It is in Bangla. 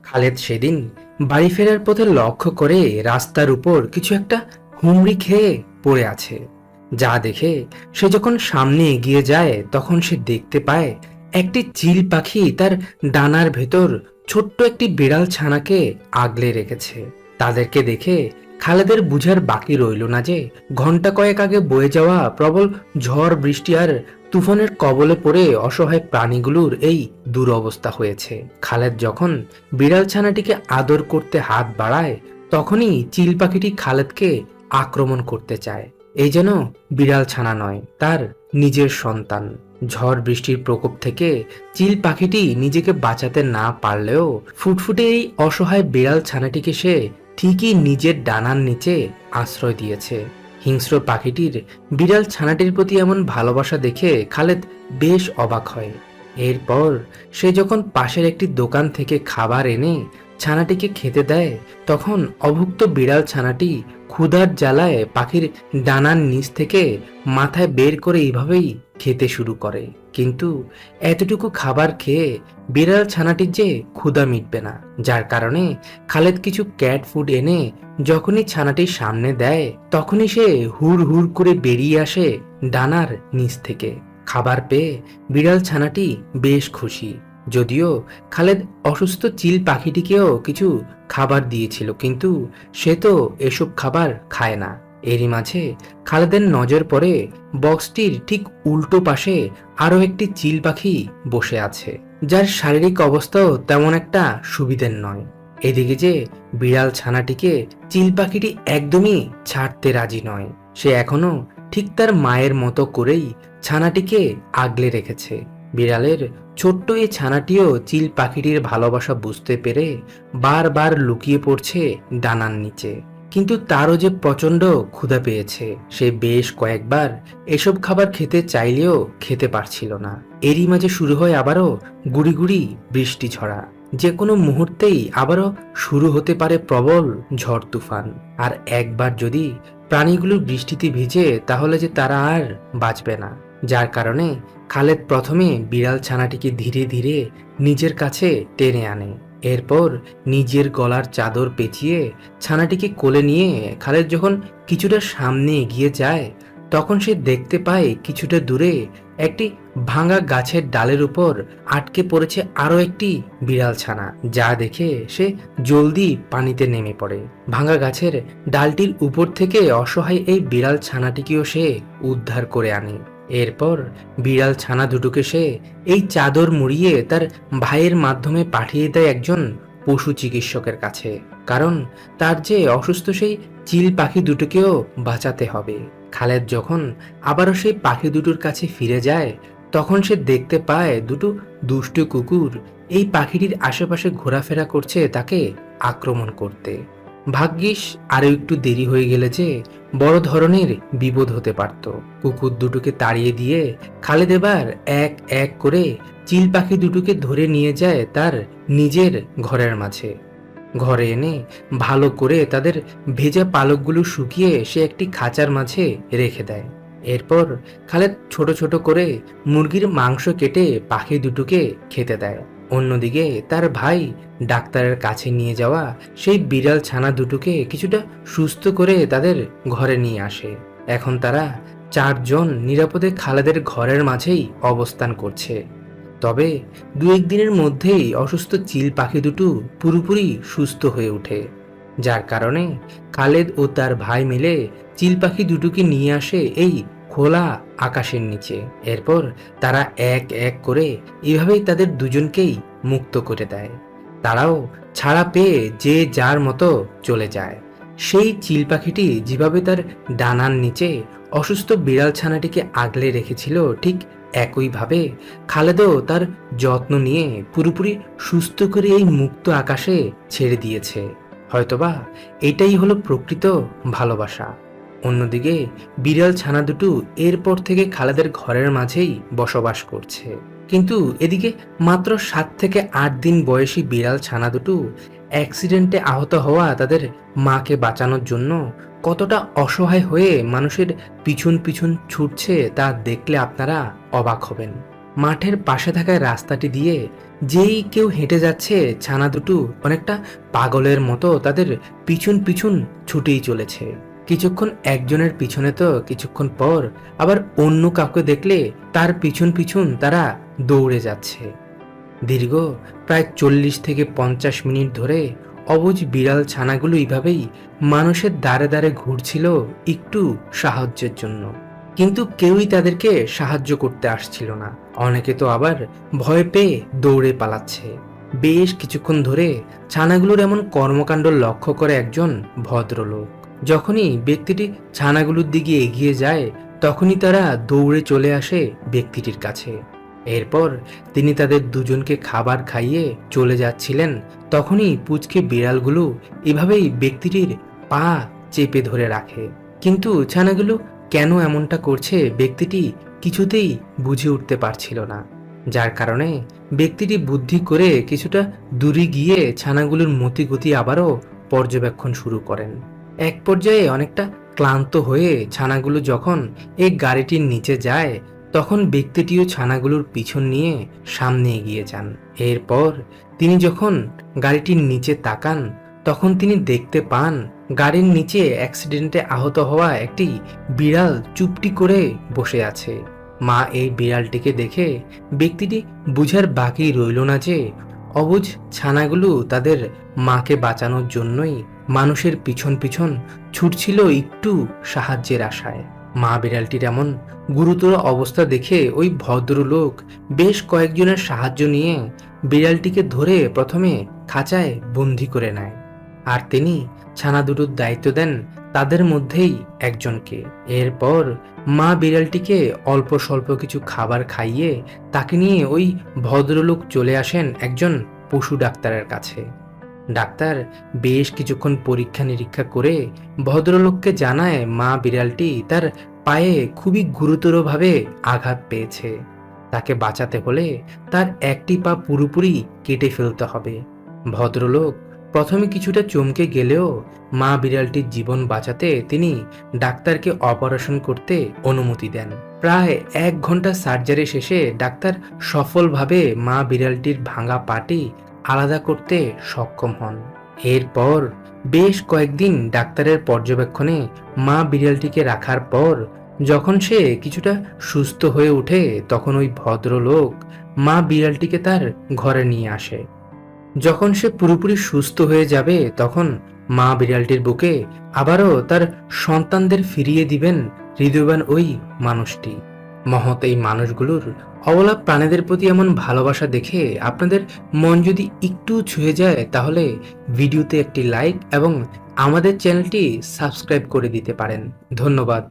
খালেদ সেদিন বাড়ি ফেরার পথে লক্ষ্য করে রাস্তার উপর কিছু একটা হুমড়ি খেয়ে পড়ে আছে। যা দেখে সে যখন সামনে এগিয়ে যায় তখন সে দেখতে পায় একটি চিল পাখি তার ডানার ভেতর ছোট্ট একটি বিড়াল ছানাকে আগলে রেখেছে। তাদেরকে দেখে খালেদের বুঝার বাকি রইল না যে ঘন্টা কয়েক আগে বয়ে যাওয়া প্রবল ঝড় বৃষ্টি আর তুফানের কবলে পড়ে অসহায় প্রাণীগুলোর এই দুরবস্থা হয়েছে। খালেদ যখন বিড়াল ছানাটিকে আদর করতে হাত বাড়ায় তখনই চিল পাখিটি খালেদকে আক্রমণ করতে চায়। এই যেন বিড়াল ছানা নয়, তার নিজের সন্তান। ঝড় বৃষ্টির প্রকোপ থেকে চিল পাখিটি নিজেকে বাঁচাতে না পারলেও ফুটফুটে এই অসহায় বিড়াল ছানাটিকে সে ঠিকই নিজের ডানার নিচে আশ্রয় দিয়েছে। হিংস্র পাখিটির বিড়াল ছানাটির প্রতি এমন ভালোবাসা দেখে খালেদ বেশ অবাক হয়। এরপর সে যখন পাশের একটি দোকান থেকে খাবার এনে ছানাটিকে খেতে দেয় তখন অভুক্ত বিড়াল ছানাটি ক্ষুধার জ্বালায় পাখির ডানার নিচ থেকে মাথায় বের করে এইভাবেই খেতে শুরু করে। কিন্তু এতটুকু খাবার খেয়ে বিড়াল ছানাটির যে ক্ষুধা মিটবে না, যার কারণে খালেদ কিছু ক্যাট ফুড এনে যখনই ছানাটির সামনে দেয় তখনই সে হুড় হুড় করে বেরিয়ে আসে ডানার নিচ থেকে। খাবার পেয়ে বিড়াল ছানাটি বেশ খুশি। যদিও খালেদ অসুস্থ চিল পাখিটিকেও কিছু খাবার দিয়েছিল, কিন্তু সে তো এসব খাবার খায় না। এরই মাঝে খালেদের নজর পড়ে বক্সটির ঠিক উল্টো পাশে আরো একটি চিল পাখি বসে আছে, যার শারীরিক অবস্থাও তেমন একটা সুবিধের নয়। এদিকে যে বিড়াল ছানাটিকে চিল পাখিটি একদমই ছাড়তে রাজি নয়। সে এখনো ঠিক তার মায়ের মতো করেই ছানাটিকে আগলে রেখেছে। বিড়ালের ছোট্ট এই ছানাটিও চিল পাখিটির ভালোবাসা বুঝতে পেরে বারবার লুকিয়ে পড়ছে ডানার নিচে। কিন্তু তারও যে প্রচন্ড ক্ষুধা পেয়েছে, সে বেশ কয়েকবার এসব খাবার খেতে চাইলেও খেতে পারছিল না। এরই মাঝে শুরু হয় আবারও গুড়ি গুড়ি বৃষ্টি ঝরা। যে কোনো মুহূর্তেই আবারও শুরু হতে পারে প্রবল ঝড় তুফান। আর একবার যদি প্রাণীগুলো বৃষ্টিতে ভিজে তাহলে যে তারা আর বাঁচবে না। যার কারণে খালেদ প্রথমে বিড়াল ছানাটিকে ধীরে ধীরে নিজের কাছে টেনে আনে। এরপর নিজের গলার চাদর পেঁচিয়ে ছানাটিকে কোলে নিয়ে খালেদ যখন কিছুটা সামনে এগিয়ে যায় তখন সে দেখতে পায় কিছুটা দূরে একটি ভাঙা গাছের ডালের উপর আটকে পড়েছে আরো একটি বিড়াল ছানা। যা দেখে সে জলদি পানিতে নেমে পড়ে। ভাঙা গাছের ডালটির উপর থেকে অসহায় এই বিড়াল ছানাটিকেও সে উদ্ধার করে আনে। এরপর বিড়াল ছানা দুটোকে সে এই চাদর মুড়িয়ে তার ভাইয়ের মাধ্যমে পাঠিয়ে দেয় একজন পশু চিকিৎসকের কাছে, কারণ তার যে অসুস্থ সেই চিল পাখি দুটোকেও বাঁচাতে হবে। খালেদ যখন আবারও সেই পাখি দুটোর কাছে ফিরে যায় তখন সে দেখতে পায় দুটো দুষ্টু কুকুর এই পাখিটির আশেপাশে ঘোরাফেরা করছে তাকে আক্রমণ করতে। ভাগ্যিস আরো একটু দেরি হয়ে গেলে যে বড় ধরনের বিপদ হতে পারত। কুকুর দুটোকে তাড়িয়ে দিয়ে খালেদ এবার এক এক করে চিল পাখি দুটোকে ধরে নিয়ে যায় তার নিজের ঘরের মাঝে। ঘরে এনে ভালো করে তাদের ভেজা পালকগুলো শুকিয়ে সে একটি খাঁচার মাঝে রেখে দেয়। এরপর খালেদ ছোট ছোট করে মুরগির মাংস কেটে পাখি দুটোকে খেতে দেয়। অন্যদিকে তার ভাই ডাক্তারের কাছে নিয়ে যাওয়া সেই বিড়াল ছানা দুটোকে কিছুটা সুস্থ করে তাদের ঘরে নিয়ে আসে। এখন তারা চারজন নিরাপদে খালেদের ঘরের মাঝেই অবস্থান করছে। তবে দু একদিনের মধ্যেই অসুস্থ চিল পাখি দুটো পুরোপুরি সুস্থ হয়ে ওঠে, যার কারণে খালেদ ও তার ভাই মিলে চিল পাখি দুটোকে নিয়ে আসে এই খোলা আকাশের নিচে। এরপর তারা এক এক করে এভাবেই তাদের দুজনকেই মুক্ত করে দেয়। তারাও ছাড়া পেয়ে যে যার মতো চলে যায়। সেই চিল পাখিটি যেভাবে তার ডানার নিচে অসুস্থ বিড়াল ছানাটিকে আগলে রেখেছিল ঠিক একইভাবে খালেদও তার যত্ন নিয়ে পুরোপুরি সুস্থ করে এই মুক্ত আকাশে ছেড়ে দিয়েছে। হয়তোবা এটাই হলো প্রকৃত ভালোবাসা। অন্যদিকে বিড়াল ছানা দুটো এরপর থেকে খালেদের ঘরের মাঝেই বসবাস করছে। কিন্তু এদিকে মাত্র 7 থেকে 8 দিন বয়সী বিড়াল ছানা দুটো অ্যাক্সিডেন্টে আহত হওয়া তাদের মাকে বাঁচানোর জন্য কতটা অসহায় হয়ে মানুষের পিছন পিছন ছুটছে তা দেখলে আপনারা অবাক হবেন। মাঠের পাশে থাকা রাস্তাটি দিয়ে যেই কেউ হেঁটে যাচ্ছে, ছানা দুটো অনেকটা পাগলের মতো তাদের পিছন পিছন ছুটেই চলেছে। কিছুক্ষণ একজনের পিছনে তো কিছুক্ষণ পর আবার অন্য কাউকে দেখলে তার পিছন পিছন তারা দৌড়ে যাচ্ছে। দীর্ঘ প্রায় 40 থেকে 50 মিনিট ধরে অবুঝ বিড়াল ছানাগুলো এইভাবেই মানুষের দ্বারে দ্বারে ঘুরছিল একটু সাহায্যের জন্য, কিন্তু কেউই তাদেরকে সাহায্য করতে আসছিল না। অনেকে তো আবার ভয় পেয়ে দৌড়ে পালাচ্ছে। বেশ কিছুক্ষণ ধরে ছানাগুলোর এমন কর্মকাণ্ড লক্ষ্য করে একজন ভদ্রলোক। যখনই ব্যক্তিটি ছানাগুলোর দিকে এগিয়ে যায়, তখনই তারা দৌড়ে চলে আসে ব্যক্তিটির কাছে। এরপর তিনি তাদের দুজনকে খাবার খাইয়ে চলে যাচ্ছিলেন, তখনই পুচকে বিড়ালগুলো এভাবেই ব্যক্তিটির পা চেপে ধরে রাখে। কিন্তু ছানাগুলো কেন এমনটা করছে ব্যক্তিটি কিছুতেই বুঝে উঠতে পারছিল না, যার কারণে ব্যক্তিটি বুদ্ধি করে কিছুটা দূরে গিয়ে ছানাগুলোর মতিগতি আবারও পর্যবেক্ষণ শুরু করেন। এক পর্যায়ে অনেকটা ক্লান্ত হয়ে ছানাগুলো যখন এই গাড়িটির নিচে যায়, তখন ব্যক্তিটিও ছানাগুলোর পিছন নিয়ে সামনে এগিয়ে যান। এরপর তিনি যখন গাড়িটির নিচে তাকান, তখন তিনি দেখতে পান গাড়ির নিচে অ্যাক্সিডেন্টে আহত হওয়া একটি বিড়াল চুপটি করে বসে আছে। মা এই বিড়ালটিকে দেখে ব্যক্তিটি বুঝার বাকি রইল না যে অবুঝ ছানাগুলো তাদের মাকে বাঁচানোর জন্যই মানুষের পিছন পিছন ছুটছিল একটু সাহায্যের আশায়। মা বিড়ালটির এমন গুরুতর অবস্থা দেখে ওই ভদ্রলোক বেশ কয়েকজনের সাহায্য নিয়ে বিড়ালটিকে ধরে প্রথমে খাঁচায় বন্দি করে নেয়, আর তিনি ছানা দুটোর দায়িত্ব দেন তাদের মধ্যেই একজনকে। এরপর মা বিড়ালটিকে অল্প স্বল্প কিছু খাবার খাইয়ে তাকে নিয়ে ওই ভদ্রলোক চলে আসেন একজন পশু ডাক্তারের কাছে। ডাক্তার বেশ কিছুক্ষণ পরীক্ষা নিরীক্ষা করে ভদ্রলোককে জানায় মা বিড়ালটি তার পায়ে খুবই গুরুতরভাবে আঘাত পেয়েছে। তাকে বাঁচাতে হলে তার একটি পা পুরোপুরি কেটে ফেলতে হবে। ভদ্রলোক প্রথমে কিছুটা চমকে গেলেও মা বিড়ালটির জীবন বাঁচাতে তিনি ডাক্তারকে অপারেশন করতে অনুমতি দেন। প্রায় 1 ঘন্টা সার্জারি শেষে ডাক্তার সফলভাবে মা বিড়ালটির ভাঙা পাটি আলাদা করতে সক্ষম হন। এরপর বেশ কয়েকদিন ডাক্তারের পর্যবেক্ষণে মা বিড়ালটিকে রাখার পর যখন সে কিছুটা সুস্থ হয়ে ওঠে, তখন ওই ভদ্রলোক মা বিড়ালটিকে তার ঘরে নিয়ে আসে। যখন সে পুরোপুরি সুস্থ হয়ে যাবে, তখন মা বিড়ালটির বুকে আবারও তার সন্তানদের ফিরিয়ে দিবেন হৃদয়বান ওই মানুষটি। মহৎ এই মানুষগুলোর অবলা প্রাণীদের প্রতি এমন ভালোবাসা দেখে আপনাদের মন যদি একটু ছুঁয়ে যায়, তাহলে ভিডিওতে একটি লাইক এবং আমাদের চ্যানেলটি সাবস্ক্রাইব করে দিতে পারেন। ধন্যবাদ।